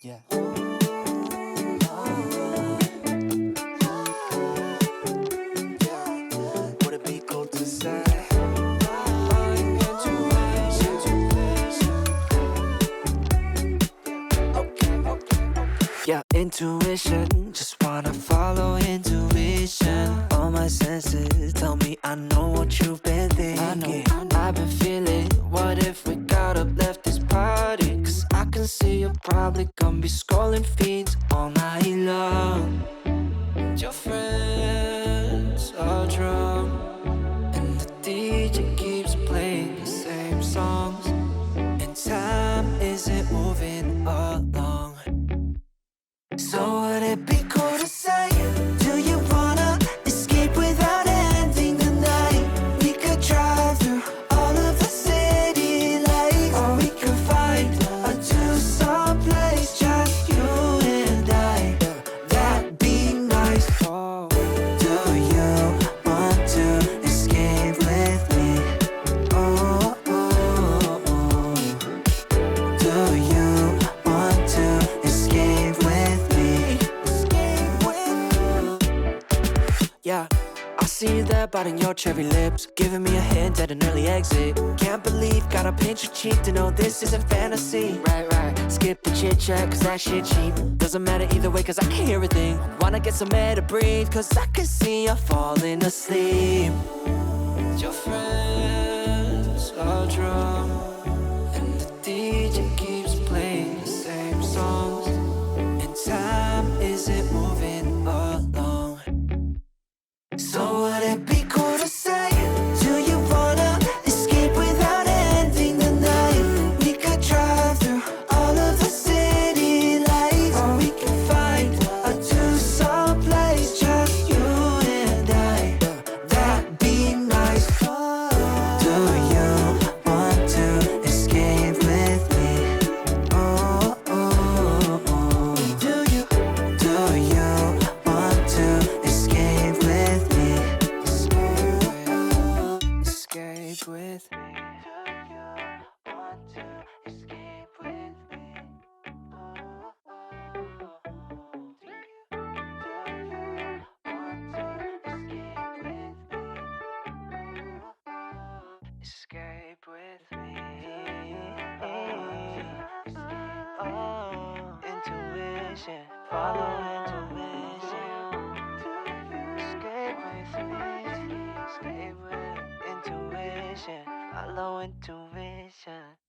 Yeah. Would it be cool to say? Yeah, intuition, just wanna follow intuition. All my senses tell me I know what you've been thinking. I've been feeling, what if we got up, left this party? Cause I can see you're probably gonna be scrolling feeds all night long. And your friends are drunk, and the DJ keeps playing the same songs, and time isn't moving along. So would it be cool to say, do you wanna escape without ending the night? We could drive through all of the city lights, or we could find a two-song place, just you and I. That'd be nice. Do you want to escape with me? Oh, oh, oh. Do you want to escape with me? Yeah, I see you there biting your cherry lips, giving me a hint at an early exit. Can't believe, gotta pinch your cheek to know this isn't fantasy. Right, skip the chit chat cause that shit cheap. Doesn't matter either way cause I can hear a thing. Wanna get some air to breathe cause I can see you falling asleep. Your friends are drunk, and the DJ keeps playing the same songs, and time isn't moving along. So would it be cool to say, do you wanna escape without ending the night? We could drive through all of the city lights, or we could find a two-song place, just you and I. That'd be nice. Do you want to escape with me? Oh, oh, oh. Do you want to escape with me? Escape with me. Do you want to escape with me? Escape with me. Intuition, follow intuition. Escape with me. Escape with intuition, follow intuition.